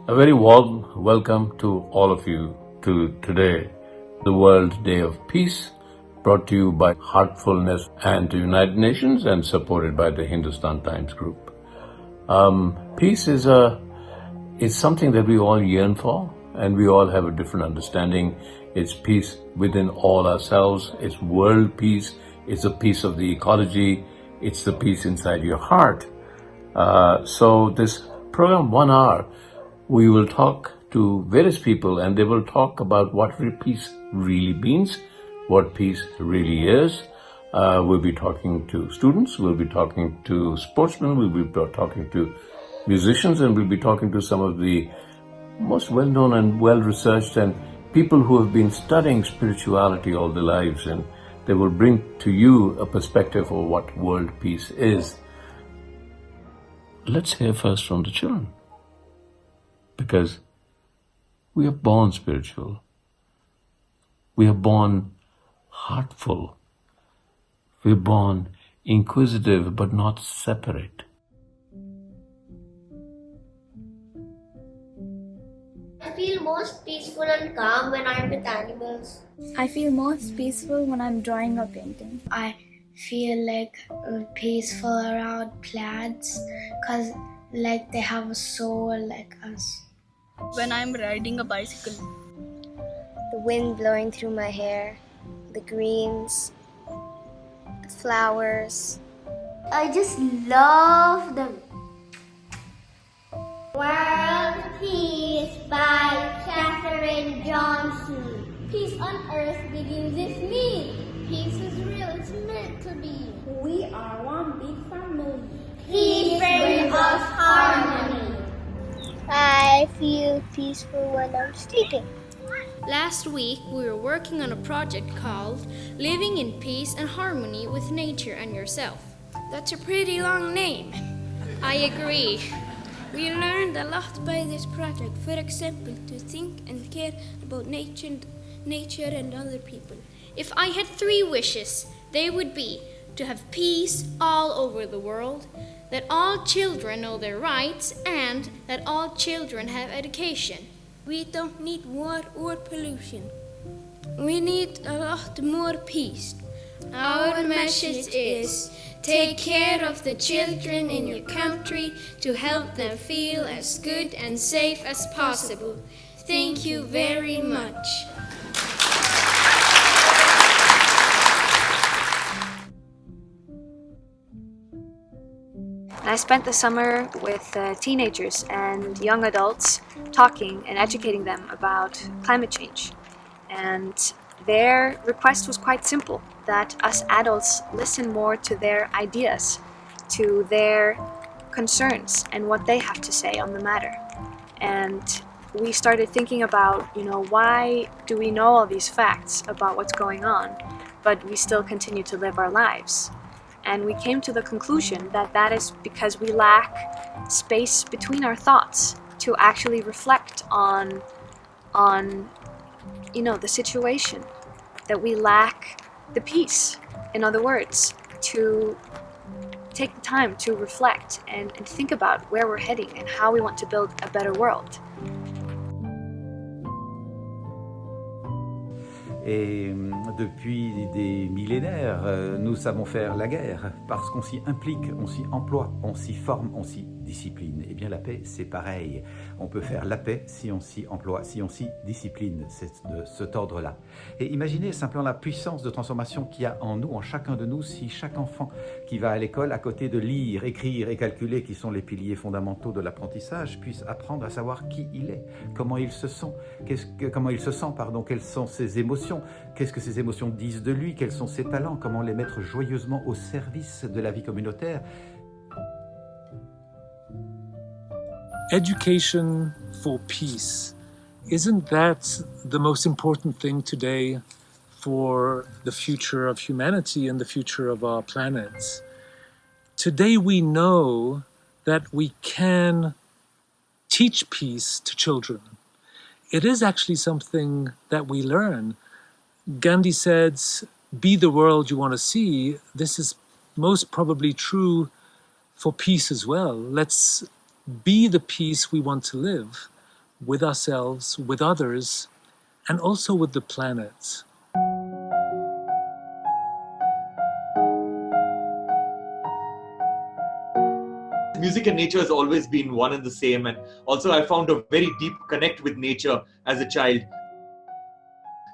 A very warm welcome to all of you to today, the World Day of Peace, brought to you by Heartfulness and the United Nations and supported by the Hindustan Times Group. Peace is something that we all yearn for, and we all have a different understanding. It's peace within all ourselves. It's world peace. It's the peace of the ecology. It's the peace inside your heart. So this program, 1 hour, we will talk to various people and they will talk about what peace really means, what peace really is. We'll be talking to students, we'll be talking to sportsmen, we'll be talking to musicians, and we'll be talking to some of the most well-known and well-researched and people who have been studying spirituality all their lives, and they will bring to you a perspective of what world peace is. Let's hear first from the children, because we are born spiritual. We are born heartful. We're born inquisitive but not separate. I feel most peaceful and calm when I'm with animals. I feel most peaceful when I'm drawing or painting. I feel like peaceful around plants because like they have a soul like us. When I'm riding a bicycle. The wind blowing through my hair, the greens, the flowers. I just love them. World Peace by Katherine Johnson. Peace on earth begins with me. Peace is real, it's meant to be. We are one big family. Peace brings us harmony. I feel peaceful when I'm sleeping. Last week, we were working on a project called Living in Peace and Harmony with Nature and Yourself. That's a pretty long name. I agree. We learned a lot by this project. For example, to think and care about nature and other people. If I had 3 wishes, they would be to have peace all over the world, that all children know their rights, and that all children have education. We don't need war or pollution. We need a lot more peace. Our message is, take care of the children in your country to help them feel as good and safe as possible. Thank you very much. I spent the summer with teenagers and young adults talking and educating them about climate change. And their request was quite simple, that us adults listen more to their ideas, to their concerns and what they have to say on the matter. And we started thinking about, why do we know all these facts about what's going on, but we still continue to live our lives? And we came to the conclusion that is because we lack space between our thoughts to actually reflect on the situation, that we lack the peace, in other words, to take the time to reflect and think about where we're heading and how we want to build a better world. Et depuis des millénaires, nous savons faire la guerre parce qu'on s'y implique, on s'y emploie, on s'y forme, on s'y discipline. Eh bien la paix, c'est pareil. On peut faire la paix si on s'y emploie, si on s'y discipline. C'est de cet ordre-là. Et imaginez simplement la puissance de transformation qu'il y a en nous, en chacun de nous, si chaque enfant qui va à l'école, à côté de lire, écrire et calculer, qui sont les piliers fondamentaux de l'apprentissage, puisse apprendre à savoir qui il est, comment il se sent, quelles sont ses émotions, qu'est-ce que ces émotions disent de lui, quels sont ses talents, comment les mettre joyeusement au service de la vie communautaire. Education for peace, isn't that the most important thing today for the future of humanity and the future of our planet? Today we know that we can teach peace to children. It is actually something that we learn. Gandhi said, be the world you want to see. This is most probably true for peace as well. Let's be the peace we want to live with ourselves, with others, and also with the planet. Music and nature has always been one and the same, and also I found a very deep connect with nature as a child.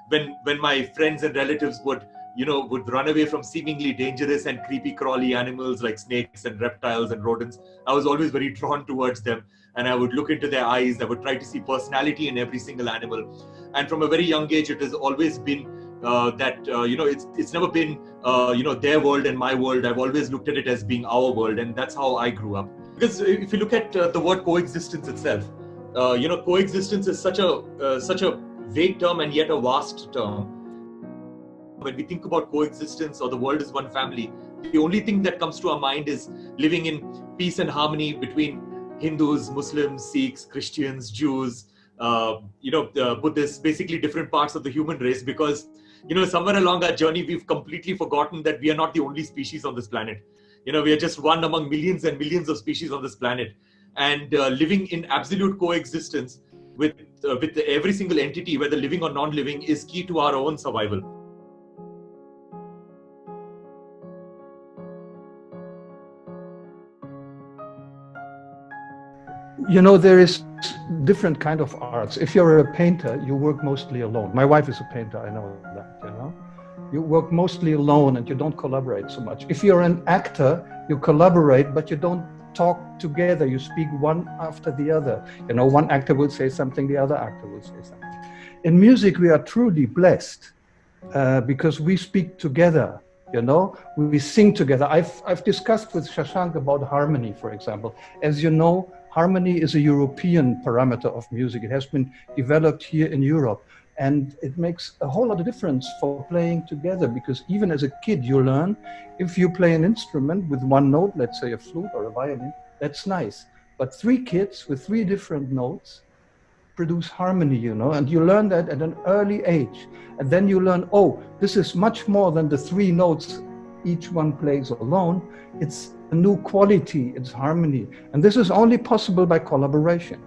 When my friends and relatives would run away from seemingly dangerous and creepy crawly animals like snakes and reptiles and rodents, I was always very drawn towards them, and I would look into their eyes. I would try to see personality in every single animal, and from a very young age it has always been it's never been their world and my world. I've always looked at it as being our world, and that's how I grew up. Because if you look at the word coexistence itself, coexistence is such a vague term and yet a vast term. When we think about coexistence or the world is one family, the only thing that comes to our mind is living in peace and harmony between Hindus, Muslims, Sikhs, Christians, Jews, Buddhists, basically different parts of the human race, because somewhere along our journey we've completely forgotten that we are not the only species on this planet. We are just one among millions and millions of species on this planet, and living in absolute coexistence with every single entity, whether living or non-living, is key to our own survival. There is different kind of arts. If you're a painter, you work mostly alone. My wife is a painter, I know that, You work mostly alone and you don't collaborate so much. If you're an actor, you collaborate, but you don't talk together. You speak one after the other. One actor will say something, the other actor will say something. In music, we are truly blessed because we speak together. We sing together. I've discussed with Shashank about harmony, for example. As you know, harmony is a European parameter of music. It has been developed here in Europe. And it makes a whole lot of difference for playing together, because even as a kid, you learn if you play an instrument with one note, let's say a flute or a violin, that's nice. But three kids with three different notes produce harmony, and you learn that at an early age. And then you learn, this is much more than the three notes each one plays alone. It's a new quality, it's harmony. And this is only possible by collaboration.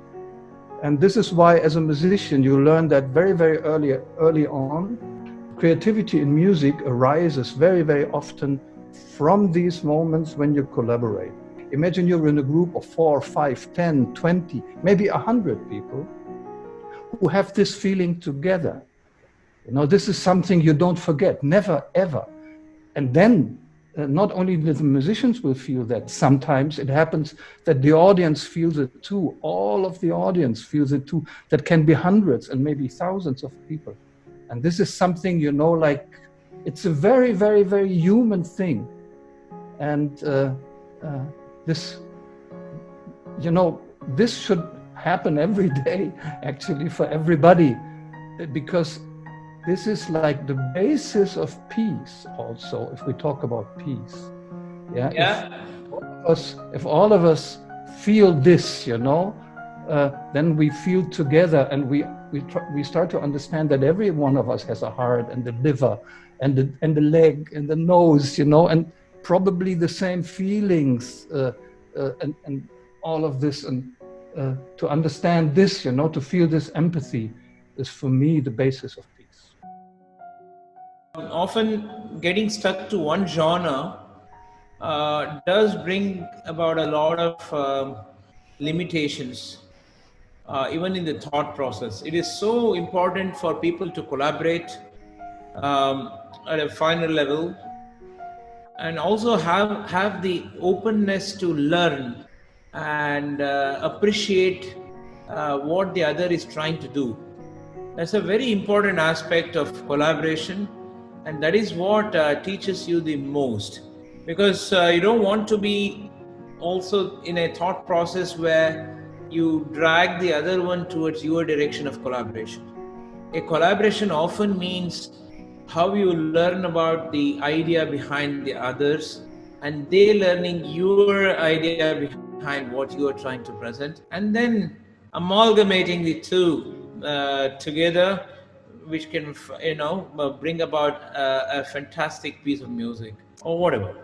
And this is why, as a musician, you learn that very, very early on. Creativity in music arises very, very often from these moments when you collaborate. Imagine you're in a group of 4, 5, 10, 20, maybe 100 people who have this feeling together. This is something you don't forget, never, ever. And then not only the musicians will feel that, sometimes it happens that the audience feels it too. All of the audience feels it too. That can be hundreds and maybe thousands of people. And this is something, it's a very, very, very human thing. And this should happen every day, actually, for everybody, because this is like the basis of peace also, if we talk about peace. If all of us feel this, then we feel together, and we start to understand that every one of us has a heart and the liver and the leg and the nose, and probably the same feelings and all of this. And to understand this, to feel this empathy is for me the basis of peace. Often getting stuck to one genre does bring about a lot of limitations, even in the thought process. It is so important for people to collaborate at a finer level, and also have the openness to learn and appreciate what the other is trying to do. That's a very important aspect of collaboration, and that is what teaches you the most, because you don't want to be also in a thought process where you drag the other one towards your direction of collaboration. A collaboration often means how you learn about the idea behind the others, and they learning your idea behind what you are trying to present, and then amalgamating the two together, which can bring about a fantastic piece of music or whatever.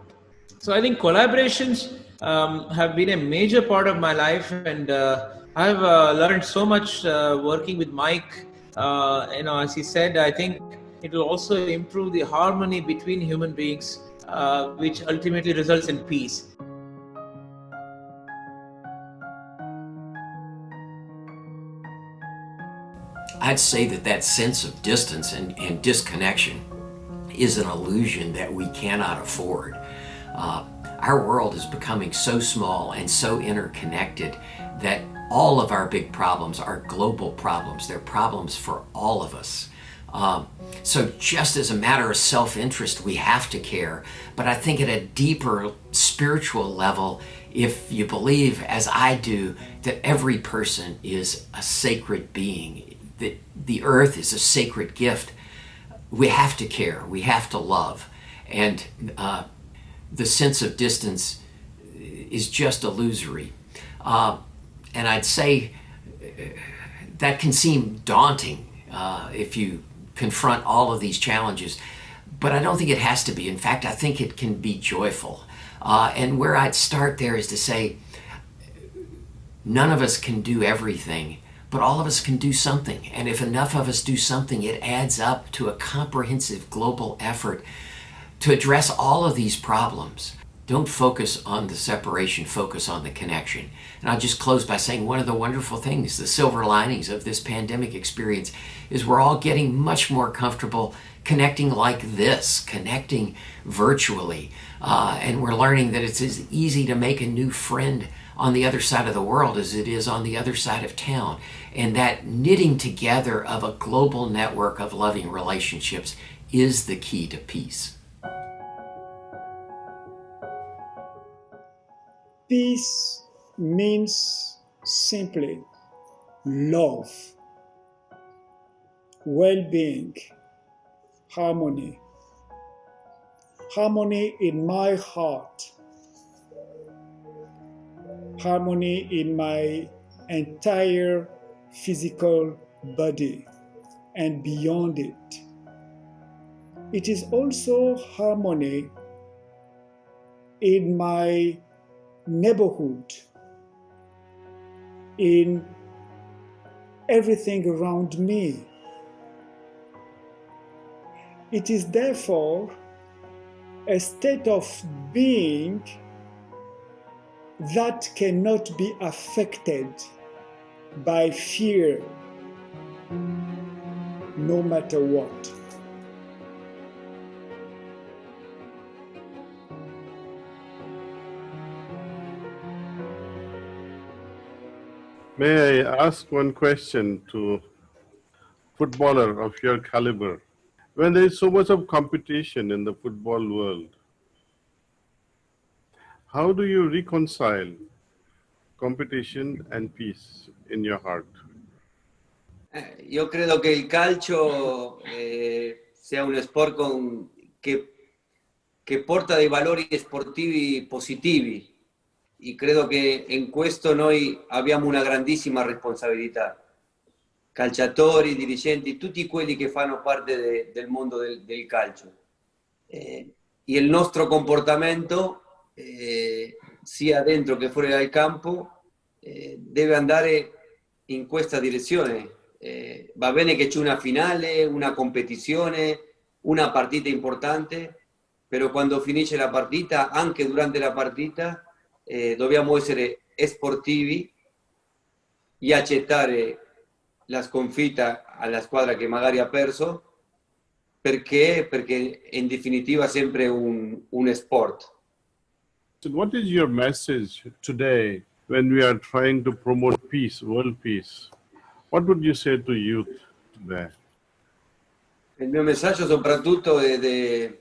So I think collaborations have been a major part of my life, and I've learned so much working with Mike. As he said, I think it will also improve the harmony between human beings, which ultimately results in peace. I'd say that sense of distance and disconnection is an illusion that we cannot afford. Our world is becoming so small and so interconnected that all of our big problems are global problems. They're problems for all of us. So just as a matter of self-interest, we have to care. But I think at a deeper spiritual level, if you believe, as I do, that every person is a sacred being, that the earth is a sacred gift, we have to care, we have to love. And the sense of distance is just illusory. And I'd say that can seem daunting if you confront all of these challenges, but I don't think it has to be. In fact, I think it can be joyful. And where I'd start there is to say, none of us can do everything, but all of us can do something. And if enough of us do something, it adds up to a comprehensive global effort to address all of these problems. Don't focus on the separation, focus on the connection. And I'll just close by saying one of the wonderful things, the silver linings of this pandemic experience, is we're all getting much more comfortable connecting like this, connecting virtually. And we're learning that it's as easy to make a new friend on the other side of the world as it is on the other side of town. And that knitting together of a global network of loving relationships is the key to peace. Peace means simply love, well-being, harmony. Harmony in my heart, harmony in my entire physical body and beyond it. It is also harmony in my neighborhood, in everything around me. It is therefore a state of being that cannot be affected by fear, no matter what. May I ask one question to a footballer of your caliber? When there is so much of competition in the football world, how do you reconcile competition and peace in your heart? Io credo che il calcio sia uno sport che porta dei valori sportivi positivi, e credo che in questo noi abbiamo una grandissima responsabilità. Calciatori, dirigenti, tutti quelli che fanno parte del mondo del calcio. E il nostro comportamento, sia dentro che fuori dal campo, deve andare in questa direzione. Va bene che c'è una finale, una competizione, una partita importante, però quando finisce la partita, anche durante la partita, dobbiamo essere sportivi e accettare la sconfitta alla squadra che magari ha perso, perché in definitiva è sempre un sport. So what is your message today when we are trying to promote peace, world peace? What would you say to youth today? Il mio messaggio soprattutto è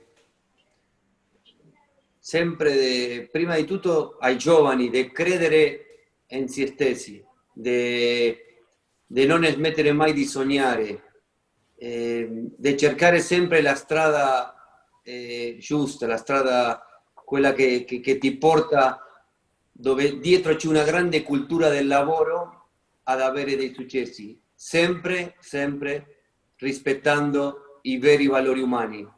sempre prima di tutto ai giovani, di credere in se stessi, di non smettere mai di sognare, di cercare sempre la strada giusta, la strada quella che ti porta dove dietro c'è una grande cultura del lavoro ad avere dei successi, sempre rispettando i veri valori umani,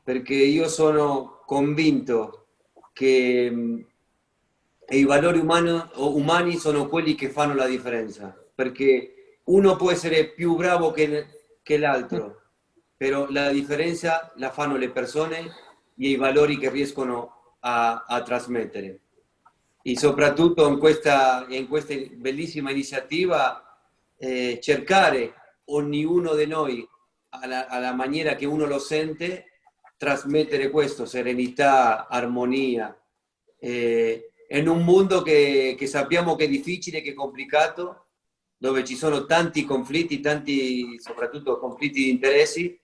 perché io sono convinto che i valori umani sono quelli che fanno la differenza, perché uno può essere più bravo che l'altro, però la differenza la fanno le persone e i valori che riescono a trasmettere. E soprattutto in questa bellissima iniziativa cercare ognuno di noi alla maniera che uno lo sente, trasmettere questo, serenità, armonia, in un mondo che sappiamo che è difficile, che è complicato, dove ci sono tanti conflitti, soprattutto conflitti di interessi,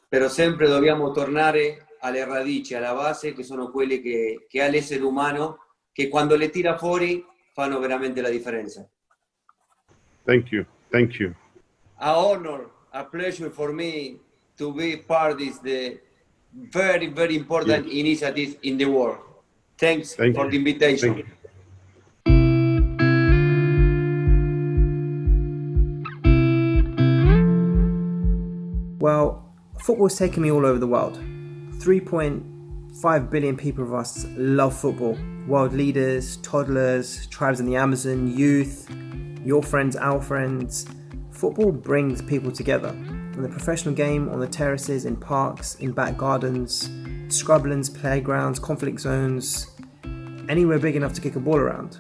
però sempre dobbiamo tornare alle radici, alla base, che sono quelle che ha l'essere umano, che quando le tira fuori fanno veramente la differenza. Thank you. Thank you. A honor, a pleasure for me to be part of the very, very important initiative in the world. Thanks for the invitation. Thank you. Well, football's taken me all over the world. 3.5 billion people of us love football. World leaders, toddlers, tribes in the Amazon, youth, your friends, our friends. Football brings people together. In the professional game, on the terraces, in parks, in back gardens, scrublands, playgrounds, conflict zones, anywhere big enough to kick a ball around.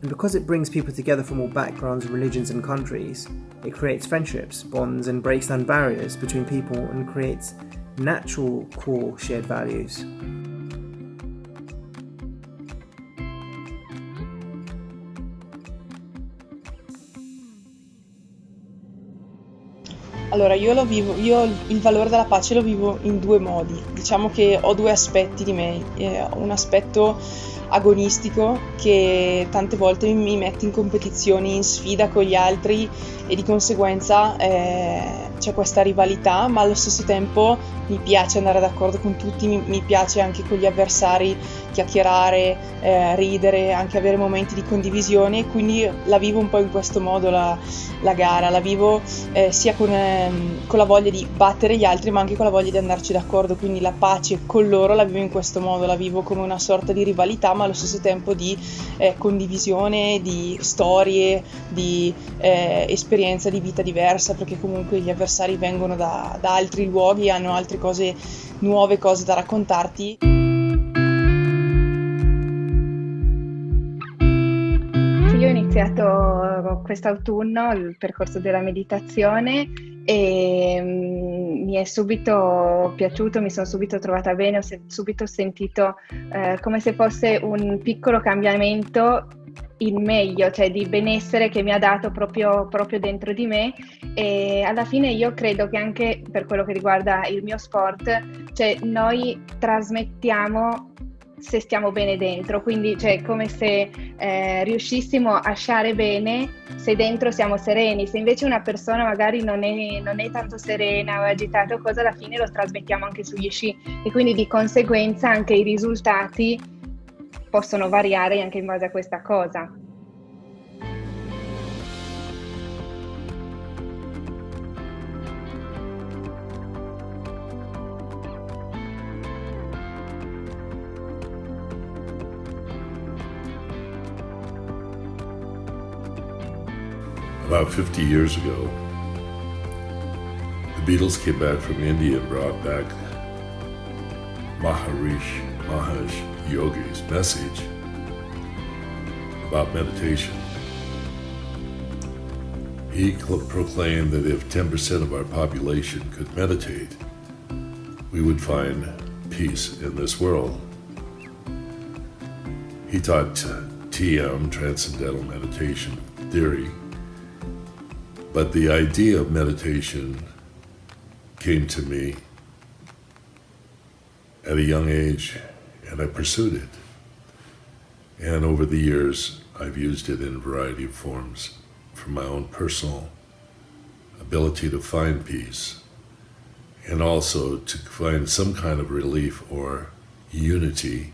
And because it brings people together from all backgrounds, religions and countries, it creates friendships, bonds and breaks down barriers between people and creates natural core shared values. Allora, io il valore della pace lo vivo in due modi. Diciamo che ho due aspetti di me, un aspetto agonistico che tante volte mi mette in competizioni, in sfida con gli altri e di conseguenza c'è questa rivalità, ma allo stesso tempo mi piace andare d'accordo con tutti, mi piace anche con gli avversari chiacchierare, ridere, anche avere momenti di condivisione, quindi la vivo un po' in questo modo la gara, la vivo sia con la voglia di battere gli altri ma anche con la voglia di andarci d'accordo, quindi la pace con loro la vivo in questo modo, la vivo come una sorta di rivalità ma allo stesso tempo di condivisione, di storie, di esperienza di vita diversa, perché comunque gli avversari vengono da altri luoghi e hanno altre cose, nuove cose da raccontarti. Io ho iniziato quest'autunno il percorso della meditazione e mi è subito piaciuto, mi sono subito trovata bene, ho subito sentito come se fosse un piccolo cambiamento in meglio, cioè di benessere che mi ha dato proprio dentro di me, e alla fine io credo che anche per quello che riguarda il mio sport, cioè noi trasmettiamo se stiamo bene dentro, quindi cioè come se riuscissimo a stare bene se dentro siamo sereni. Se invece una persona magari non è tanto serena o agitata o cosa, alla fine lo trasmettiamo anche sugli sci e quindi di conseguenza anche i risultati possono variare anche in base a questa cosa. About 50 years ago, the Beatles came back from India and brought back Maharaj Yogi's message about meditation. He proclaimed that if 10% of our population could meditate, we would find peace in this world. He taught TM, Transcendental Meditation Theory, but the idea of meditation came to me at a young age, and I pursued it. And over the years, I've used it in a variety of forms for my own personal ability to find peace, and also to find some kind of relief or unity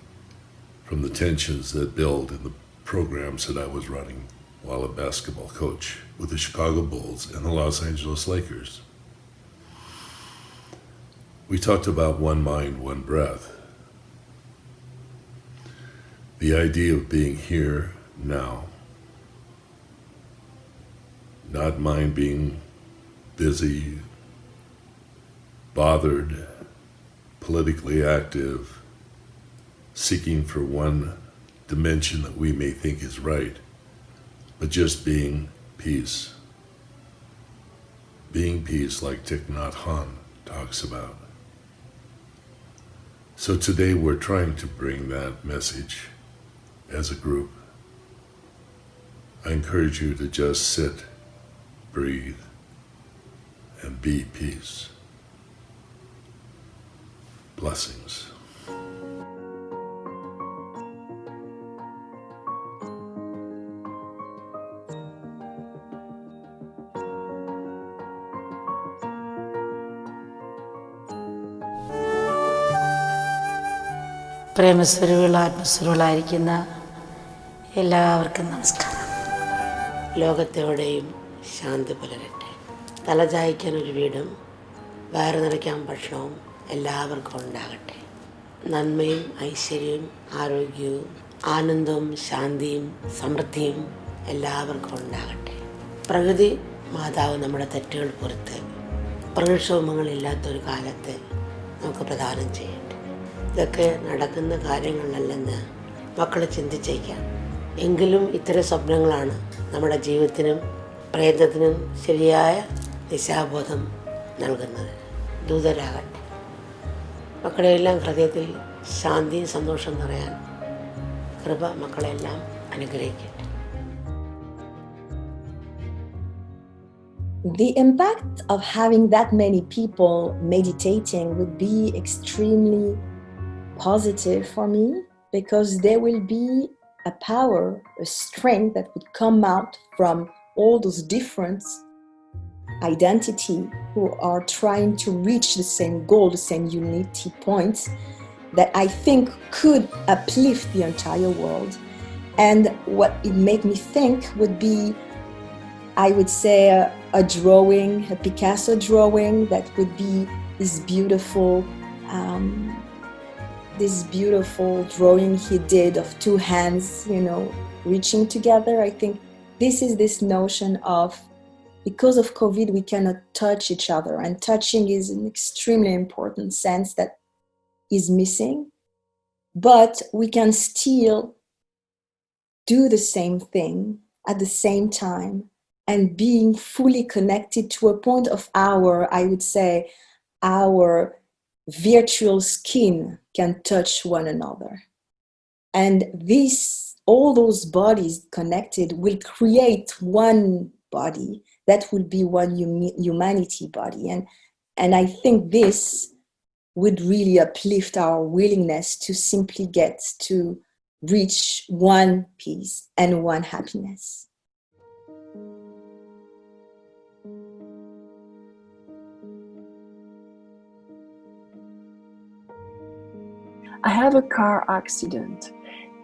from the tensions that build in the programs that I was running while a basketball coach with the Chicago Bulls and the Los Angeles Lakers. We talked about one mind, one breath. The idea of being here now, not mind being busy, bothered, politically active, seeking for one dimension that we may think is right, but just being peace. Being peace like Thich Nhat Hanh talks about. So today we're trying to bring that message as a group. I encourage you to just sit, breathe, and be peace. Blessings. പ്രേമസ്വരൂപികളും ആത്മസ്വരൂപികളായിരിക്കുന്ന എല്ലാവർക്കും നമസ്കാരം. ലോകത്തെവിടെയും ശാന്തി പുലരട്ടെ. തലചായ്ക്കാൻ ഒരു വീടും വയറ് നിറയ്ക്കാൻ ഭക്ഷണവും എല്ലാവർക്കും ഉണ്ടാകട്ടെ. നന്മയും ഐശ്വര്യവും ആരോഗ്യവും ആനന്ദവും ശാന്തിയും സമൃദ്ധിയും എല്ലാവർക്കും ഉണ്ടാകട്ടെ. പ്രകൃതി മാതാവ് നമ്മുടെ തെറ്റുകൾ പുറത്ത് പ്രകൃതിക്ഷോഭങ്ങളില്ലാത്തൊരു കാലത്ത് നമുക്ക് പ്രദാനം ചെയ്യട്ടെ. ഇതൊക്കെ നടക്കുന്ന കാര്യങ്ങളല്ലെന്ന് മക്കൾ ചിന്തിച്ചേക്കാം. എങ്കിലും ഇത്തരം സ്വപ്നങ്ങളാണ് നമ്മുടെ ജീവിതത്തിനും പ്രയത്നത്തിനും ശരിയായ ദിശാബോധം നൽകുന്നത്. ദൂതരാകട്ടെ. മക്കളെല്ലാം ഹൃദയത്തിൽ ശാന്തിയും സന്തോഷം നിറയാൻ കൃപ മക്കളെല്ലാം അനുഗ്രഹിക്കട്ടെ. The impact of having that many people meditating would be extremely positive for me, because there will be a power, a strength that would come out from all those different identity who are trying to reach the same goal, the same unity points that I think could uplift the entire world. And what it made me think would be, I would say, a drawing, a Picasso drawing that would be this beautiful drawing he did of two hands, reaching together. I think this is this notion of, because of COVID, we cannot touch each other, and touching is an extremely important sense that is missing, but we can still do the same thing at the same time, and being fully connected to a point of our virtual skin can touch one another. And all those bodies connected will create one body that will be one humanity body. And I think this would really uplift our willingness to simply get to reach one peace and one happiness. I have a car accident,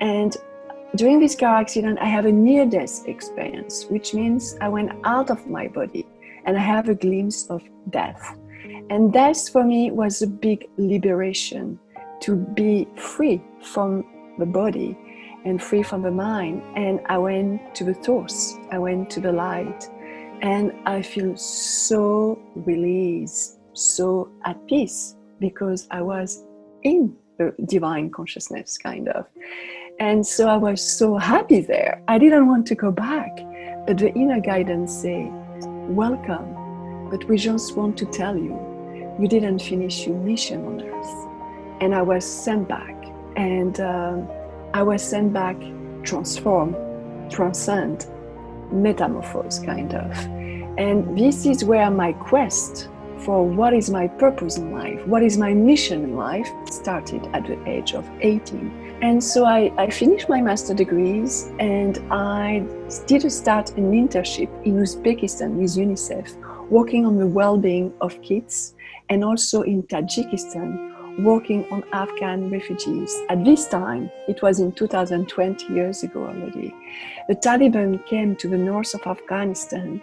and during this car accident I have a near-death experience, which means I went out of my body and I have a glimpse of death. And death for me was a big liberation, to be free from the body and free from the mind. And I went to the source, I went to the light, and I feel so released, so at peace, because I was in divine consciousness, kind of. And so I was so happy there. I didn't want to go back, but the inner guidance said, welcome, but we just want to tell you, you didn't finish your mission on earth. And I was sent back, and I was sent back transformed, transcend, metamorphose kind of. And this is where my quest for what is my purpose in life, what is my mission in life, started at the age of 18. And so I finished my master degrees, and I did start an internship in Uzbekistan with UNICEF, working on the well-being of kids, and also in Tajikistan, working on Afghan refugees. At this time, it was in 2020 years ago already, the Taliban came to the north of Afghanistan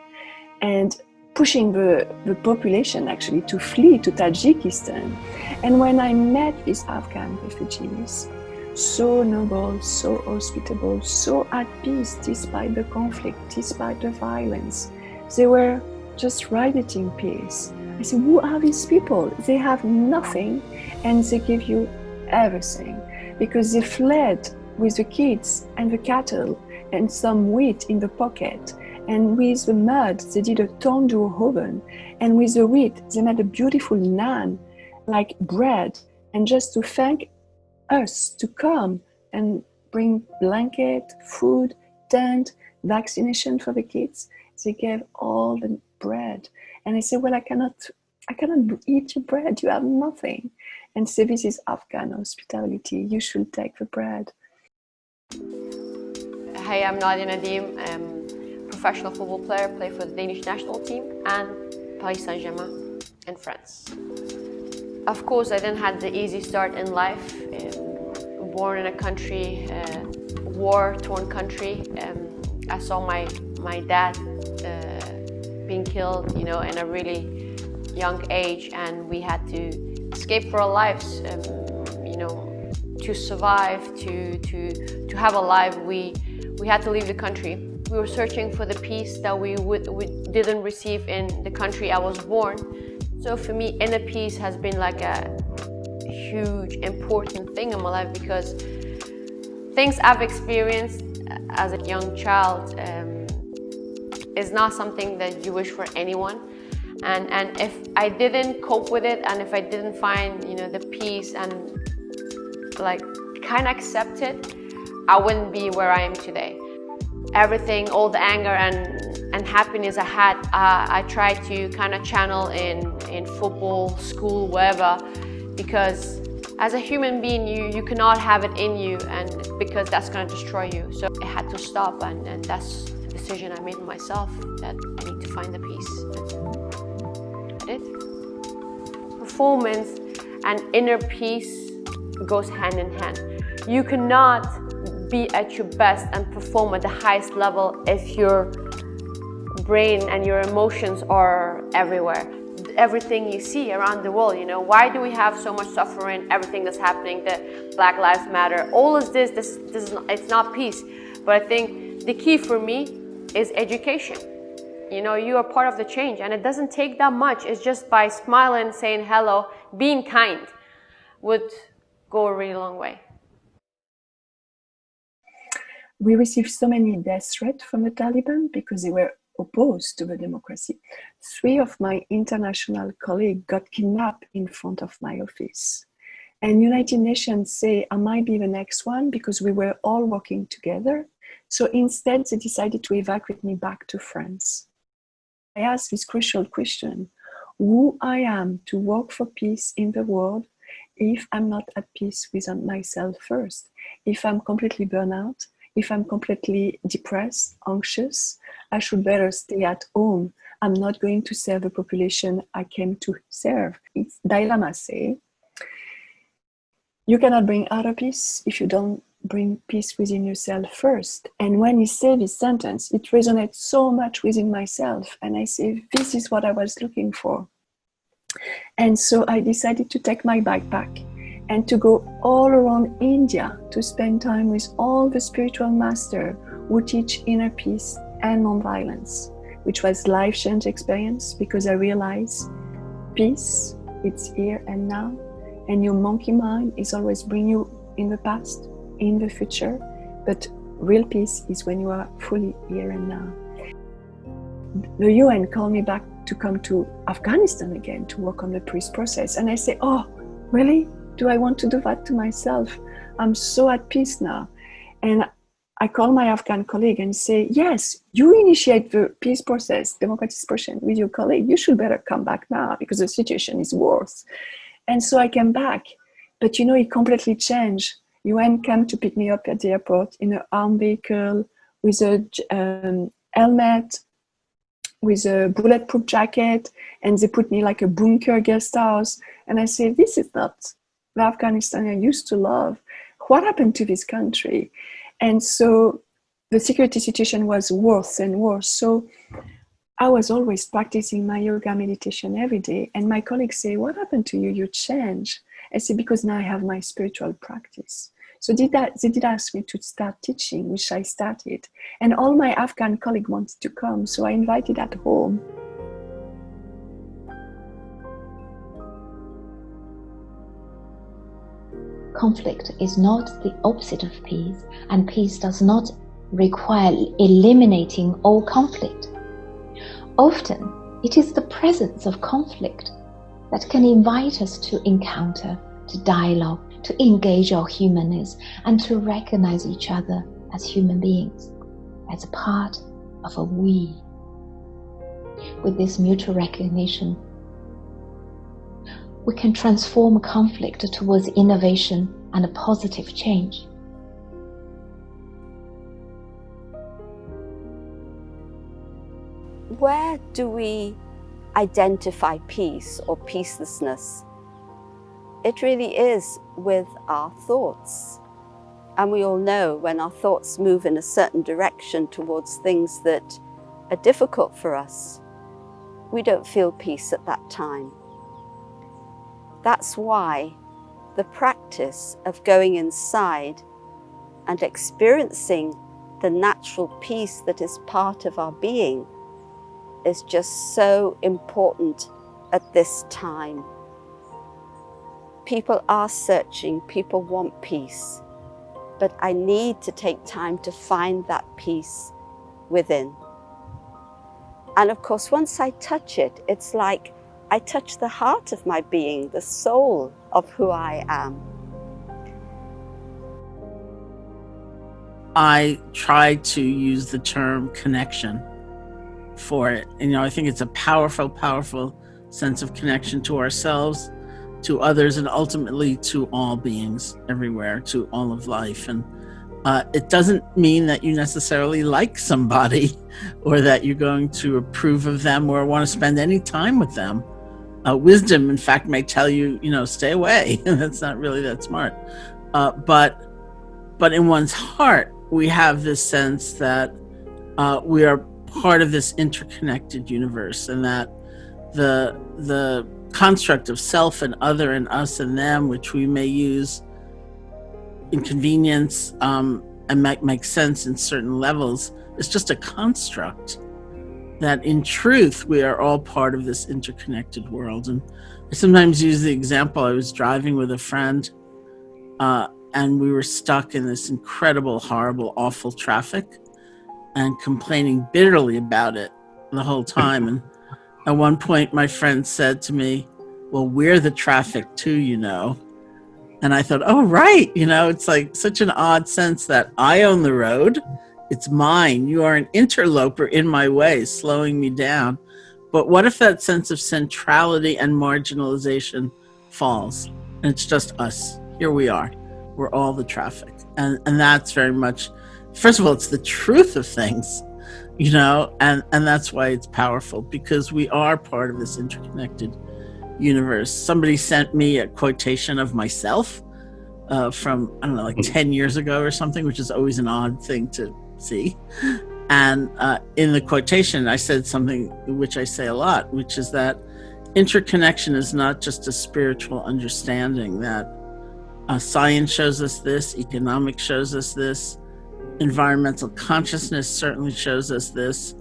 and pushing the population actually to flee to Tajikistan. And when I met these Afghan refugees, so noble, so hospitable, so at peace despite the conflict, despite the violence, they were just radiating peace. I said, who are these people? They have nothing and they give you everything, because they fled with the kids and the cattle and some wheat in the pocket. And with the mud, they did a tandoor oven. And with the wheat, they made a beautiful naan, like bread. And just to thank us to come and bring blanket, food, tent, vaccination for the kids, they gave all the bread. And I said, well, I cannot eat your bread. You have nothing. And so this is Afghan hospitality. You should take the bread. Hey, I'm Nadia Nadim. I'm a professional football player, play for the Danish national team and Paris Saint-Germain in France. Of course, I didn't have the easy start in life. Born in a country, war-torn country. I saw my dad being killed, in a really young age, and we had to escape for our lives. To survive, to have a life, we had to leave the country. We were searching for the peace that we didn't receive in the country I was born. So for me, inner peace has been like a huge, important thing in my life, because things I've experienced as a young child is not something that you wish for anyone. And if I didn't cope with it, and if I didn't find, the peace and kind of accept it, I wouldn't be where I am today. Everything, all the anger and happiness I had, I tried to kind of channel in football, school, wherever, because as a human being, you cannot have it in you, and because that's going to destroy you. So I had to stop, and that's the decision I made for myself, that I need to find the peace. I did. Performance and inner peace goes hand in hand. You cannot be at your best and perform at the highest level if your brain and your emotions are everywhere. Everything you see around the world, why do we have so much suffering? Everything that's happening, the Black Lives Matter, all of this is not, it's not peace. But I think the key for me is education. You are part of the change, and it doesn't take that much. It's just by smiling, saying hello, being kind would go a really long way. We received so many death threats from the Taliban because they were opposed to the democracy. 3 of my international colleagues got kidnapped in front of my office. And United Nations say I might be the next one because we were all working together. So instead, they decided to evacuate me back to France. I asked this crucial question: who I am to work for peace in the world if I'm not at peace with myself first? If I'm completely burnt out, if I'm completely depressed, anxious, I should better stay at home. I'm not going to serve the population I came to serve. It's Dalai Lama say, you cannot bring outer peace if you don't bring peace within yourself first. And when he said this sentence, it resonates so much within myself. And I say, this is what I was looking for. And so I decided to take my backpack and to go all around India to spend time with all the spiritual masters who teach inner peace and non-violence, which was a life-changing experience, because I realized peace, it's here and now, and your monkey mind is always bringing you in the past, in the future, but real peace is when you are fully here and now. the UN called me back to come to Afghanistan again to work on the peace process. And I say, oh, really? Do I want to do that to myself? I'm so at peace now. And I call my Afghan colleague and say, yes, you initiate the peace process, democratization with your colleague. You should better come back now because the situation is worse. And so I came back. But you know, it completely changed. UN came to pick me up at the airport in an armed vehicle with a helmet, with a bulletproof jacket, and they put me like a bunker guest house. And I say, this is not the Afghanistan I used to love. What happened to this country? And so the security situation was worse and worse. So I was always practicing my yoga meditation every day. And my colleagues say, what happened to you? You changed. I say, because now I have my spiritual practice. So they did ask me to start teaching, which I started. And all my Afghan colleagues wanted to come, so I invited at home. Conflict is not the opposite of peace, and peace does not require eliminating all conflict. Often, it is the presence of conflict that can invite us to encounter, to dialogue, to engage our humanness, and to recognize each other as human beings, as a part of a we. With this mutual recognition, we can transform conflict towards innovation and a positive change. Where do we identify peace or peacelessness? It really is with our thoughts. And we all know when our thoughts move in a certain direction towards things that are difficult for us, we don't feel peace at that time. That's why the practice of going inside and experiencing the natural peace that is part of our being is just so important at this time. People are searching, people want peace, but I need to take time to find that peace within. And of course, once I touch it, it's like I touch the heart of my being, the soul of who I am. I try to use the term connection for it. And, I think it's a powerful, powerful sense of connection to ourselves, to others, and ultimately to all beings everywhere, to all of life. And it doesn't mean that you necessarily like somebody or that you're going to approve of them or want to spend any time with them. Wisdom, in fact, may tell you, stay away. That's not really that smart. But in one's heart, we have this sense that we are part of this interconnected universe, and that the construct of self and other and us and them, which we may use in convenience and make sense in certain levels, is just a construct. That in truth, we are all part of this interconnected world. And I sometimes use the example, I was driving with a friend and we were stuck in this incredible, horrible, awful traffic and complaining bitterly about it the whole time. And at one point, my friend said to me, well, we're the traffic too, And I thought, oh, right. It's like such an odd sense that I own the road. It's mine. You are an interloper in my way, slowing me down. But what if that sense of centrality and marginalization falls? And it's just us. Here we are. We're all the traffic. And that's very much, first of all, it's the truth of things, and that's why it's powerful, because we are part of this interconnected universe. Somebody sent me a quotation of myself from, 10 years ago or something, which is always an odd thing to see. And in the quotation, I said something which I say a lot, which is that interconnection is not just a spiritual understanding, that science shows us this, economics shows us this, environmental consciousness certainly shows us this,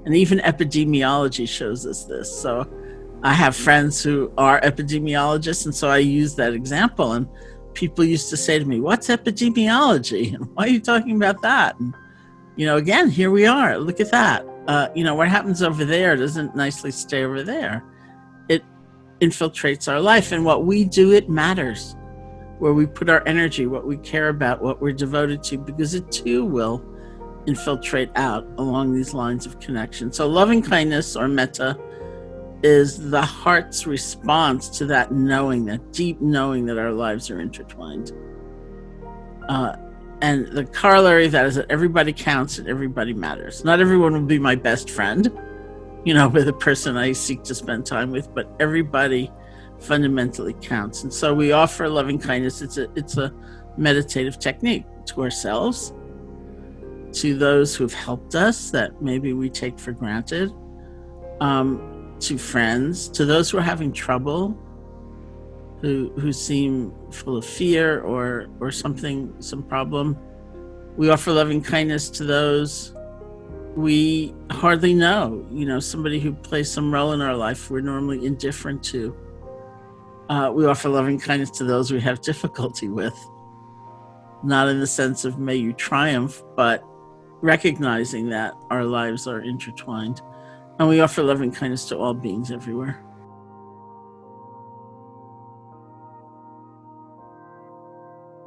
and even epidemiology shows us this. So I have friends who are epidemiologists, and so I use that example. And people used to say to me, what's epidemiology? And why are you talking about that? And, again, here we are. Look at that. what happens over there doesn't nicely stay over there. It infiltrates our life, and what we do, it matters. Where we put our energy, what we care about, what we're devoted to, because it too will infiltrate out along these lines of connection. So loving kindness, or metta, is the heart's response to that knowing, that deep knowing that our lives are intertwined. And the corollary of that is that everybody counts and everybody matters. Not everyone will be my best friend, with the person I seek to spend time with, but everybody fundamentally counts. And so we offer loving kindness. It's a meditative technique to ourselves, to those who've helped us that maybe we take for granted, to friends, to those who are having trouble, who seem full of fear or some problem. We offer loving kindness to those we hardly know, somebody who plays some role in our life we're normally indifferent to. We offer loving kindness to those we have difficulty with, not in the sense of may you triumph, but recognizing that our lives are intertwined. And we offer loving kindness to all beings everywhere.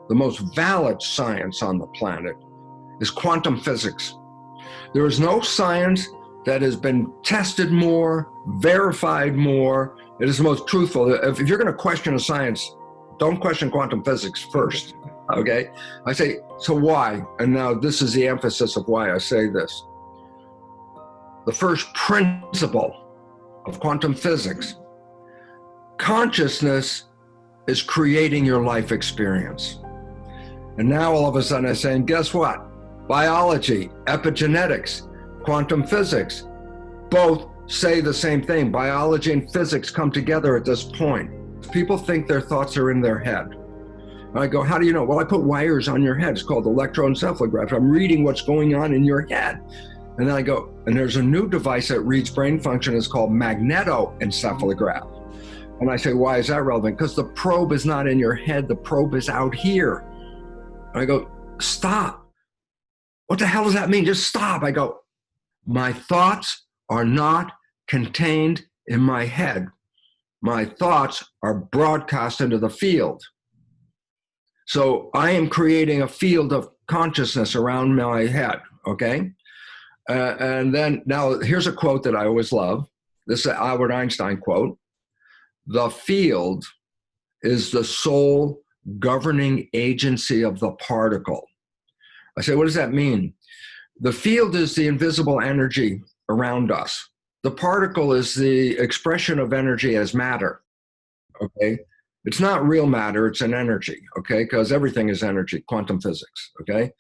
The most valid science on the planet is quantum physics. There is no science that has been tested more, verified more. It is the most truthful. If you're going to question a science, don't question quantum physics first, okay? I say, so why? And now this is the emphasis of why I say this. The first principle of quantum physics, consciousness is creating your life experience. And now all of a sudden I'm saying, guess what? Biology, epigenetics, quantum physics, both say the same thing. Biology and physics come together at this point. People think their thoughts are in their head. And I go, how do you know? Well, I put wires on your head. It's called electroencephalograph. I'm reading what's going on in your head. And then I go, and there's a new device that reads brain function. It's called magnetoencephalograph. And I say, why is that relevant? Because the probe is not in your head. The probe is out here. And I go, stop. What the hell does that mean? Just stop. I go, my thoughts are not contained in my head. My thoughts are broadcast into the field. So I am creating a field of consciousness around my head, okay? And then, now here's a quote that I always love. This is an Albert Einstein quote. The field is the sole governing agency of the particle. I say, what does that mean? The field is the invisible energy around us. The particle is the expression of energy as matter, okay? It's not real matter, it's an energy, okay? Because everything is energy, quantum physics, okay?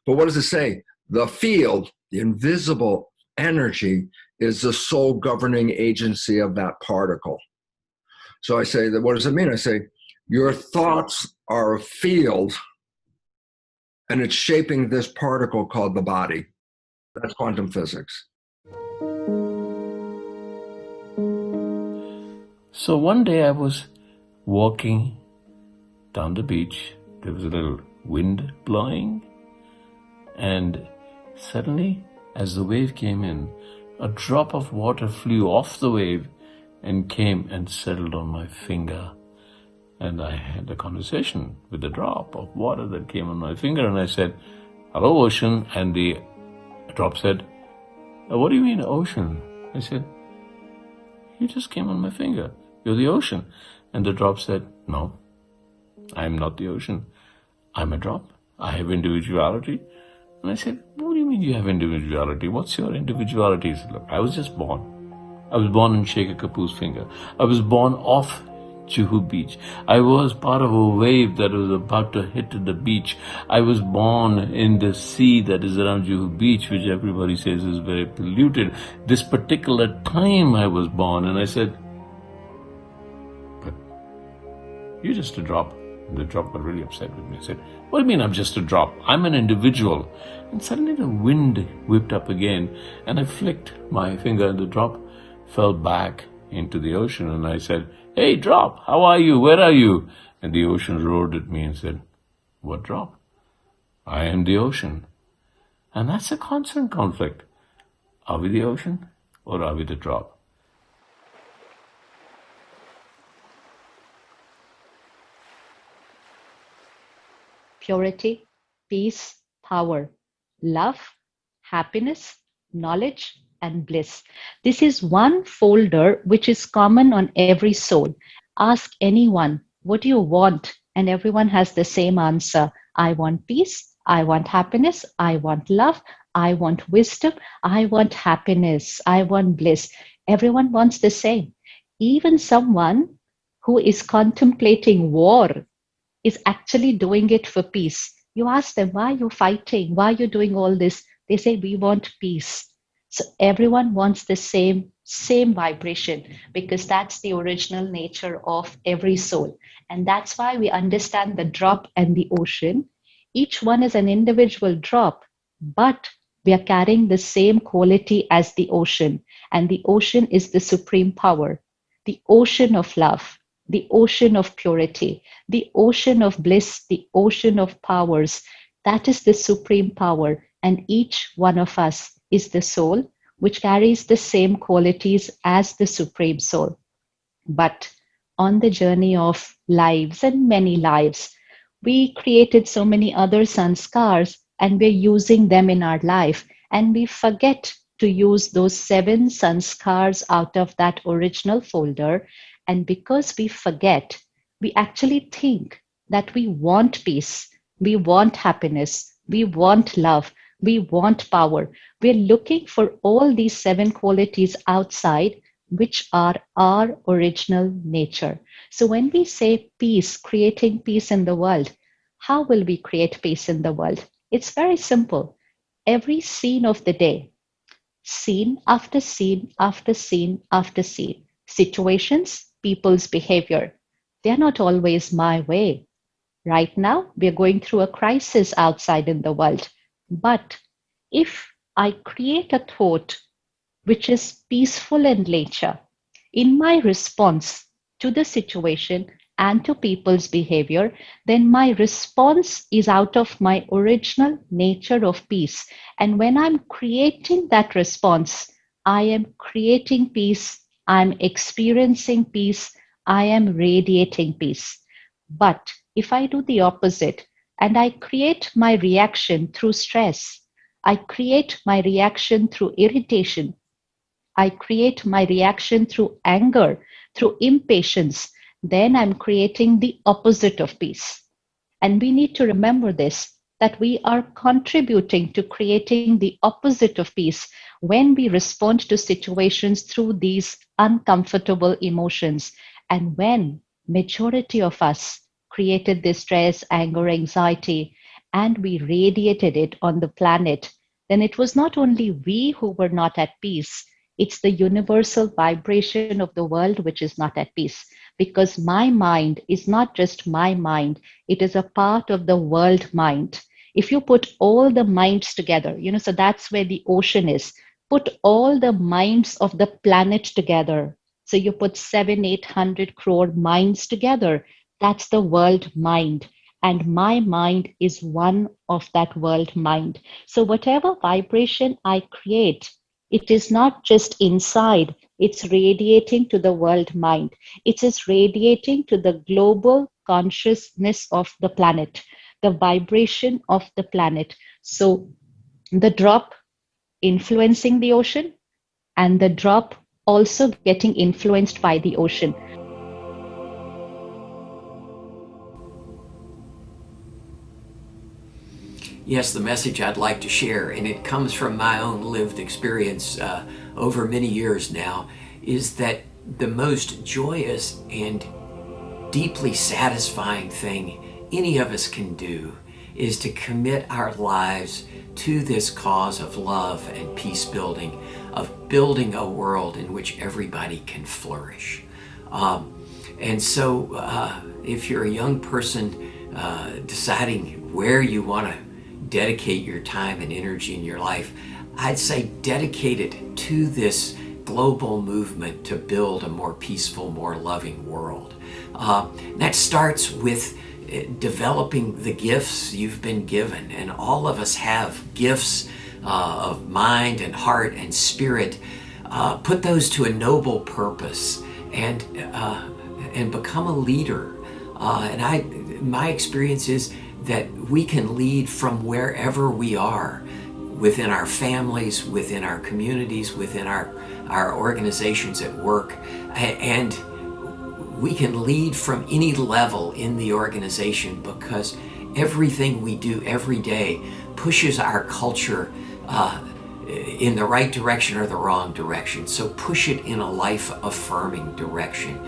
But what does it say? The field, the invisible energy, is the sole governing agency of that particle. So I say, that. What does it mean? I say, your thoughts are a field, and it's shaping this particle called the body. That's quantum physics. So one day I was walking down the beach. There was a little wind blowing, and suddenly, as the wave came in, a drop of water flew off the wave and came and settled on my finger. And I had a conversation with the drop of water that came on my finger, and I said, hello, ocean. And the drop said, what do you mean, ocean? I said, you just came on my finger. You're the ocean. And the drop said, no, I'm not the ocean. I'm a drop. I have individuality. And I said, what do you mean you have individuality? What's your individuality? He said, look, I was just born. I was born in Sheikh Kapoor's finger. I was born off Juhu Beach. I was part of a wave that was about to hit the beach. I was born in the sea that is around Juhu Beach, which everybody says is very polluted. This particular time I was born, and I said, but you're just a drop. And the drop got really upset with me. I said, what do you mean I'm just a drop? I'm an individual. And suddenly the wind whipped up again, and I flicked my finger, and the drop fell back into the ocean. And I said, hey, drop, how are you? Where are you? And the ocean roared at me and said, what drop? I am the ocean. And that's a constant conflict. Are we the ocean or are we the drop? Purity, peace, power, love, happiness, knowledge, and bliss. This is one folder which is common on every soul. Ask anyone, what do you want? And everyone has the same answer. I want peace, I want happiness, I want love, I want wisdom, I want happiness, I want bliss. Everyone wants the same. Even someone who is contemplating war is actually doing it for peace. You ask them, why are you fighting? Why are you doing all this? They say, we want peace. So everyone wants the same vibration, because that's the original nature of every soul. And that's why we understand the drop and the ocean. Each one is an individual drop, but we are carrying the same quality as the ocean. And the ocean is the supreme power, the ocean of love, the ocean of purity, the ocean of bliss, the ocean of powers. That is the supreme power. And each one of us is the soul, which carries the same qualities as the supreme soul. But on the journey of lives and many lives, we created so many other sanskars, and we're using them in our life. And we forget to use those 7 sanskars out of that original folder. And because we forget, we actually think that we want peace, we want happiness, we want love, we want power. We're looking for all these 7 qualities outside, which are our original nature. So when we say peace, creating peace in the world, how will we create peace in the world? It's very simple. Every scene of the day, scene after scene after scene after scene, situations, people's behavior, they're not always my way. Right now, we're going through a crisis outside in the world. But if I create a thought which is peaceful in nature, in my response to the situation and to people's behavior, then my response is out of my original nature of peace. And when I'm creating that response, I am creating peace, I'm experiencing peace, I am radiating peace. But if I do the opposite and I create my reaction through stress, I create my reaction through irritation, I create my reaction through anger, through impatience, then I'm creating the opposite of peace. And we need to remember this, that we are contributing to creating the opposite of peace when we respond to situations through these uncomfortable emotions. And when majority of us created this stress, anger, anxiety, and we radiated it on the planet, then it was not only we who were not at peace, it's the universal vibration of the world which is not at peace. Because my mind is not just my mind, it is a part of the world mind. If you put all the minds together, so that's where the ocean is. Put all the minds of the planet together. So you put 700-800 crore minds together. That's the world mind. And my mind is one of that world mind. So whatever vibration I create, it is not just inside, it's radiating to the world mind. It is radiating to the global consciousness of the planet, the vibration of the planet. So the drop influencing the ocean, and the drop also getting influenced by the ocean. Yes, the message I'd like to share, and it comes from my own lived experience over many years now, is that the most joyous and deeply satisfying thing any of us can do is to commit our lives to this cause of love and peace building, of building a world in which everybody can flourish. And so if you're a young person deciding where you want to dedicate your time and energy in your life, I'd say dedicate it to this global movement to build a more peaceful, more loving world. That starts with developing the gifts you've been given, and all of us have gifts of mind and heart and spirit, put those to a noble purpose and become a leader. My experience is that we can lead from wherever we are, within our families, within our communities, within our organizations at work, and we can lead from any level in the organization, because everything we do every day pushes our culture in the right direction or the wrong direction. So push it in a life-affirming direction.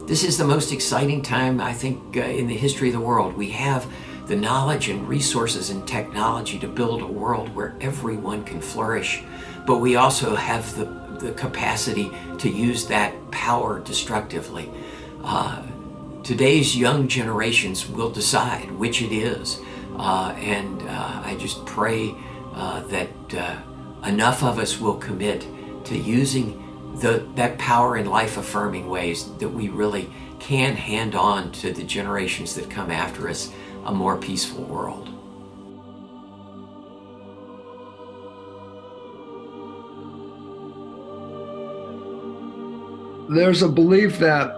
This is the most exciting time, I think, in the history of the world. We have the knowledge and resources and technology to build a world where everyone can flourish, but we also have the capacity to use that power destructively. Today's young generations will decide which it is, and I just pray that enough of us will commit to using that power in life-affirming ways that we really can hand on to the generations that come after us a more peaceful world. There's a belief that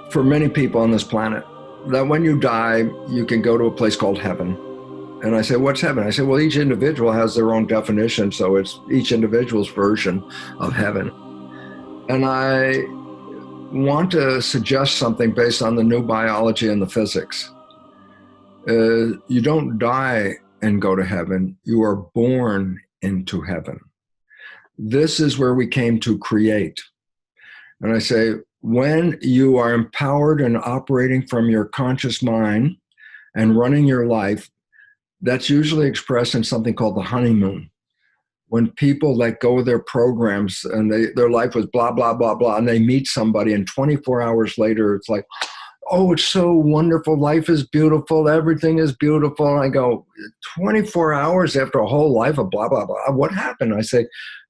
for many people on this planet, that when you die, you can go to a place called heaven. And I say, what's heaven? I say, well, each individual has their own definition, so it's each individual's version of heaven. And I want to suggest something based on the new biology and the physics. You don't die and go to heaven, you are born into heaven. This is where we came to create. And I say, when you are empowered and operating from your conscious mind and running your life, that's usually expressed in something called the honeymoon. When people let go of their programs and their life was blah, blah, blah, blah, and they meet somebody and 24 hours later, it's like, oh, it's so wonderful. Life is beautiful. Everything is beautiful. And I go, 24 hours after a whole life of blah, blah, blah. What happened? I say,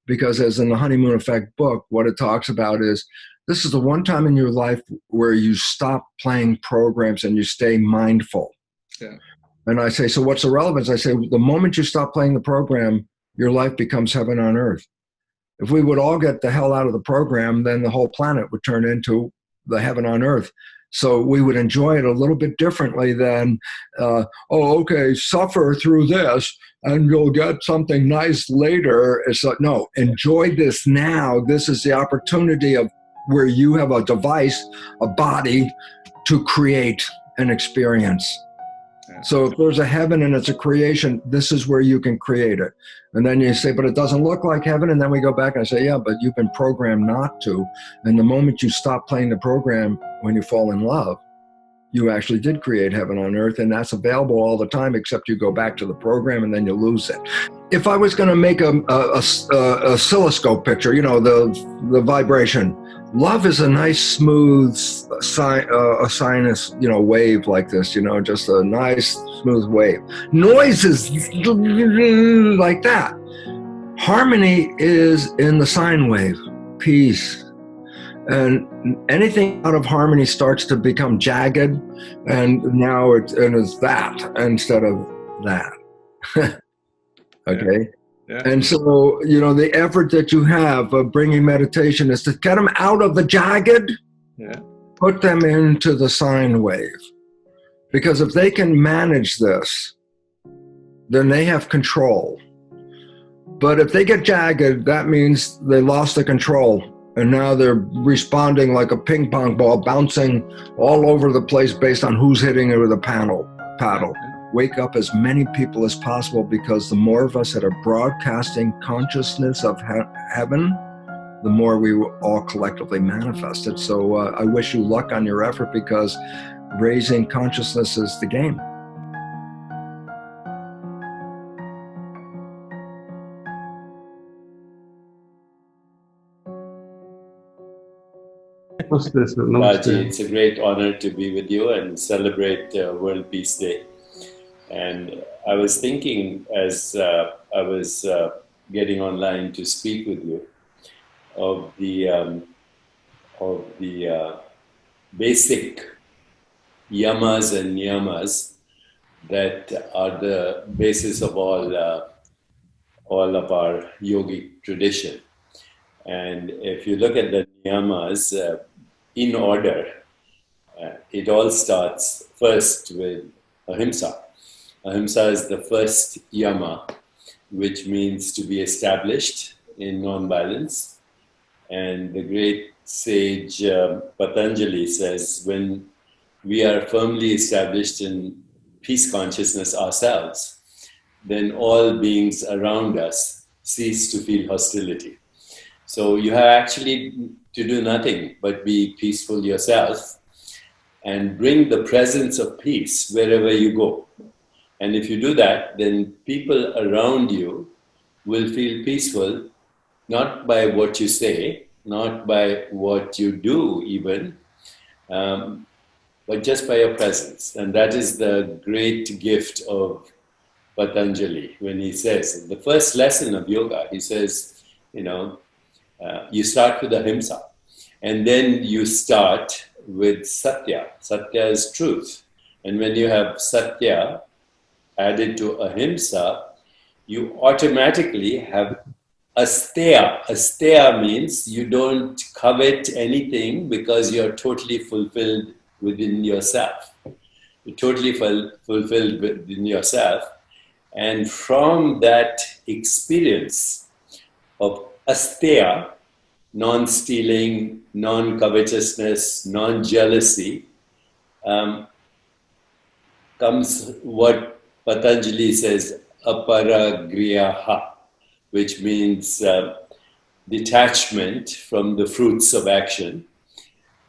because as in the Honeymoon Effect book, what it talks about is this is the one time in your life where you stop playing programs and you stay mindful. Yeah. And I say, so what's the relevance? I say, the moment you stop playing the program, your life becomes heaven on earth. If we would all get the hell out of the program, then the whole planet would turn into the heaven on earth. So we would enjoy it a little bit differently than, suffer through this and you'll get something nice later. It's like, no, enjoy this now. This is the opportunity of where you have a device, a body to create an experience. So if there's a heaven and it's a creation, this is where you can create it. And then you say, but it doesn't look like heaven. And then we go back and I say, yeah, but you've been programmed not to. And the moment you stop playing the program, when you fall in love, you actually did create heaven on earth. And that's available all the time, except you go back to the program and then you lose it. If I was going to make a oscilloscope picture, the vibration, love is a nice, smooth sinus, wave like this, just a nice, smooth wave. Noise is like that. Harmony is in the sine wave, peace. And anything out of harmony starts to become jagged, and now it's that instead of that. Okay? Yeah. And so, the effort that you have of bringing meditation is to get them out of the jagged, put them into the sine wave. Because if they can manage this, then they have control. But if they get jagged, that means they lost the control. And now they're responding like a ping pong ball, bouncing all over the place based on who's hitting it with a paddle. Wake up as many people as possible, because the more of us that are broadcasting consciousness of heaven, the more we will all collectively manifest it. So I wish you luck on your effort, because raising consciousness is the game. Raji, it's a great honor to be with you and celebrate World Peace Day. And I was thinking, as I was getting online to speak with you, of the basic yamas and niyamas that are the basis of all all of our yogic tradition. And if you look at the niyamas in order, it all starts first with ahimsa. Ahimsa is the first yama, which means to be established in non-violence. And the great sage Patanjali says, when we are firmly established in peace consciousness ourselves, then all beings around us cease to feel hostility. So you have actually to do nothing but be peaceful yourself and bring the presence of peace wherever you go. And if you do that, then people around you will feel peaceful, not by what you say, not by what you do even, but just by your presence. And that is the great gift of Patanjali when he says, the first lesson of yoga, he says, you start with ahimsa, and then you start with satya. Satya is truth. And when you have satya added to ahimsa, you automatically have asteya. Asteya means you don't covet anything because you're totally fulfilled within yourself. You're totally fulfilled within yourself. And from that experience of asteya, non-stealing, non-covetousness, non-jealousy, comes what Patanjali says, aparagriyaha, which means detachment from the fruits of action,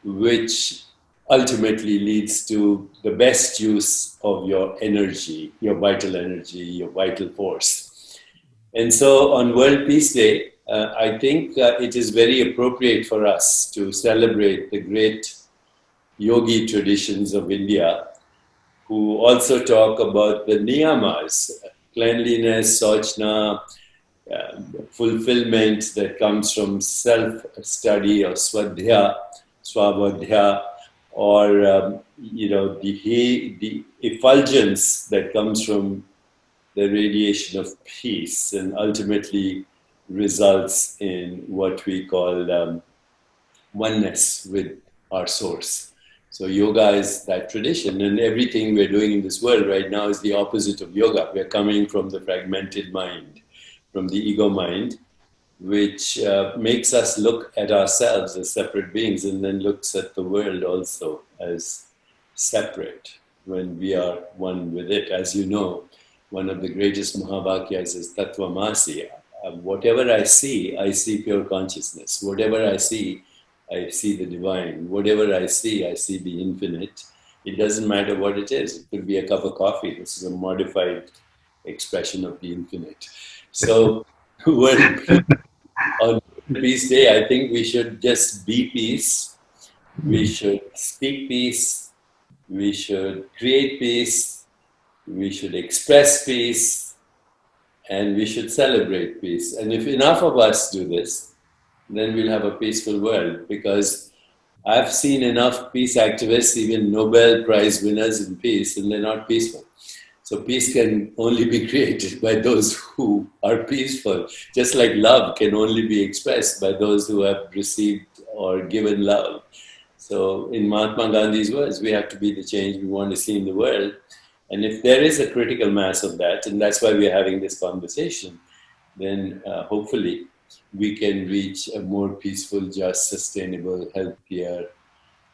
which ultimately leads to the best use of your energy, your vital force. And so on World Peace Day, I think it is very appropriate for us to celebrate the great yogi traditions of India, who also talk about the niyamas, cleanliness, sauchna, fulfillment that comes from self-study or swadhyaya, swabodhya, or the effulgence that comes from the radiation of peace, and ultimately results in what we call oneness with our source. So yoga is that tradition, and everything we're doing in this world right now is the opposite of yoga. We're coming from the fragmented mind, from the ego mind, which makes us look at ourselves as separate beings, and then looks at the world also as separate when we are one with it. As you know, one of the greatest Mahavakyas is Tattvamasi. Whatever I see pure consciousness. Whatever I see the divine. Whatever I see the infinite. It doesn't matter what it is. It could be a cup of coffee. This is a modified expression of the infinite. So on Peace Day, I think we should just be peace. We should speak peace. We should create peace. We should express peace. And we should celebrate peace. And if enough of us do this, then we'll have a peaceful world. Because I've seen enough peace activists, even Nobel Prize winners in peace, and they're not peaceful. So peace can only be created by those who are peaceful. Just like love can only be expressed by those who have received or given love. So in Mahatma Gandhi's words, we have to be the change we want to see in the world. And if there is a critical mass of that, and that's why we're having this conversation, then hopefully we can reach a more peaceful, just, sustainable, healthier,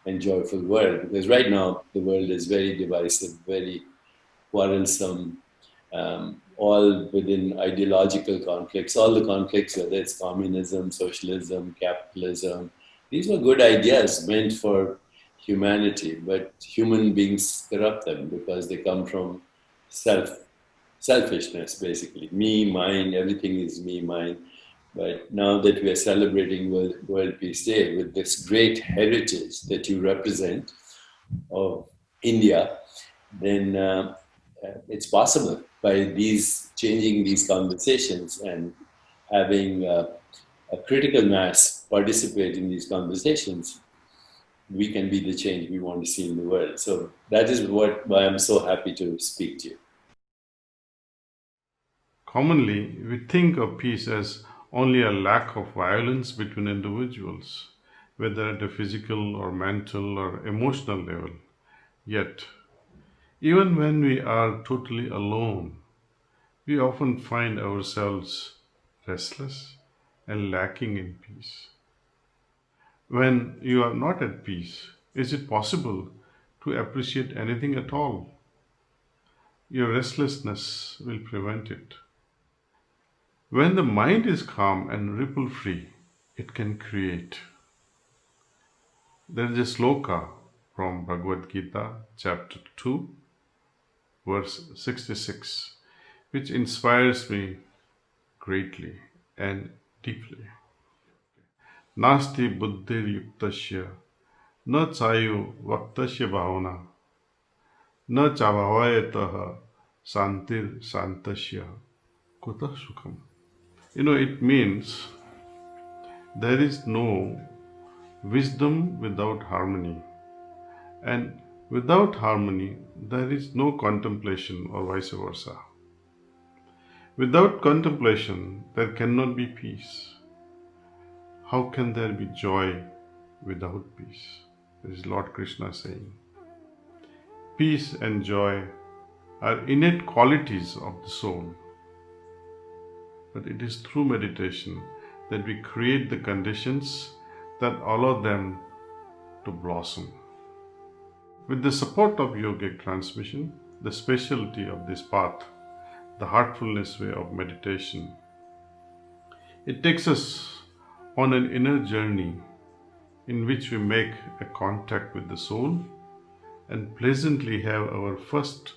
and joyful world. Because right now, the world is very divisive, very quarrelsome, all within ideological conflicts. All the conflicts, whether it's communism, socialism, capitalism, these were good ideas meant for humanity, but human beings corrupt them because they come from selfishness, basically. Me, mine, everything is me, mine. But now that we are celebrating World Peace Day with this great heritage that you represent of India, then it's possible by changing these conversations and having a critical mass participate in these conversations, we can be the change we want to see in the world. So that is why I'm so happy to speak to you. Commonly, we think of peace as only a lack of violence between individuals, whether at a physical or mental or emotional level. Yet, even when we are totally alone, we often find ourselves restless and lacking in peace. When you are not at peace, is it possible to appreciate anything at all? Your restlessness will prevent it. When the mind is calm and ripple free, it can create. There is a sloka from Bhagavad Gita, chapter 2, verse 66, which inspires me greatly and deeply. Nasti buddhir yuktasya na chayu vaktasya bhavana na chabhavayataha santir santasya kuta sukham. It means there is no wisdom without harmony, and without harmony there is no contemplation, or vice versa. Without contemplation there cannot be peace. How can there be joy without peace? This is Lord Krishna saying. Peace and joy are innate qualities of the soul, but it is through meditation that we create the conditions that allow them to blossom. With the support of yogic transmission, the specialty of this path, the heartfulness way of meditation, it takes us on an inner journey in which we make a contact with the soul and pleasantly have our first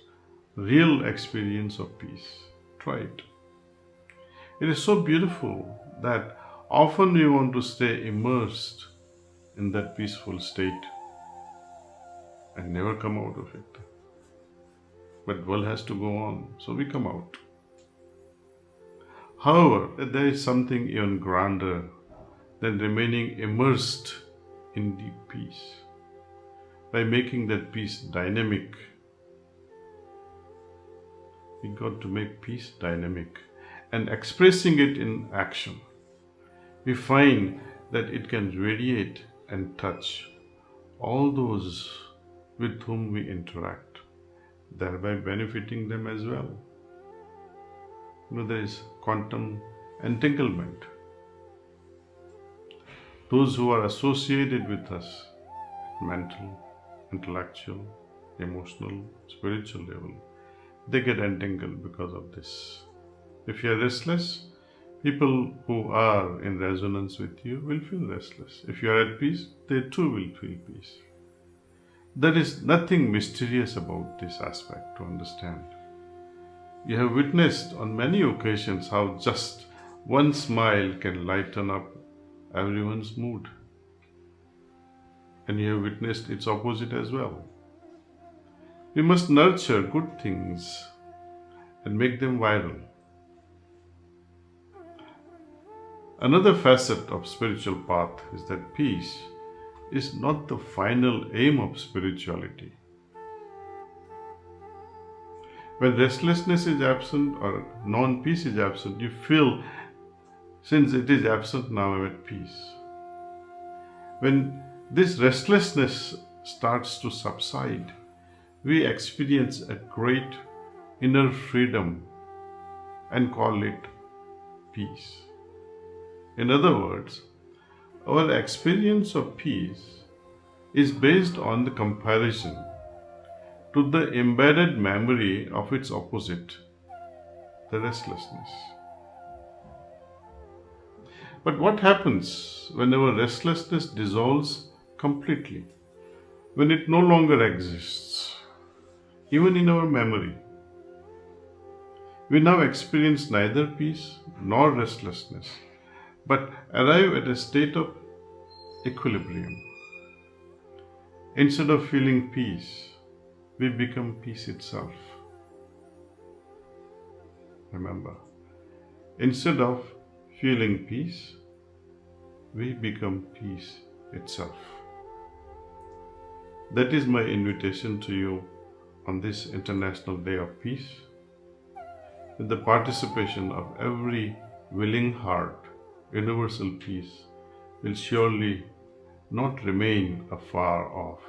real experience of peace. Try it. It is so beautiful that often we want to stay immersed in that peaceful state and never come out of it. But world has to go on, so we come out. However, there is something even grander than remaining immersed in deep peace. By making that peace dynamic, we got to make peace dynamic and expressing it in action. We find that it can radiate and touch all those with whom we interact, thereby benefiting them as well. There is quantum entanglement. Those who are associated with us at mental, intellectual, emotional, spiritual level, they get entangled because of this. If you are restless, people who are in resonance with you will feel restless. If you are at peace, they too will feel peace. There is nothing mysterious about this aspect to understand. You have witnessed on many occasions how just one smile can lighten up everyone's mood. And you have witnessed its opposite as well. We must nurture good things and make them viral. Another facet of spiritual path is that peace is not the final aim of spirituality. When restlessness is absent or non-peace is absent, you feel, since it is absent, now I'm at peace. When this restlessness starts to subside, we experience a great inner freedom and call it peace. In other words, our experience of peace is based on the comparison to the embedded memory of its opposite, the restlessness. But what happens when our restlessness dissolves completely? When it no longer exists, even in our memory? We now experience neither peace nor restlessness, but arrive at a state of equilibrium. Instead of feeling peace, we become peace itself. Remember, instead of feeling peace, we become peace itself. That is my invitation to you on this International Day of Peace. with the participation of every willing heart, universal peace will surely not remain afar off.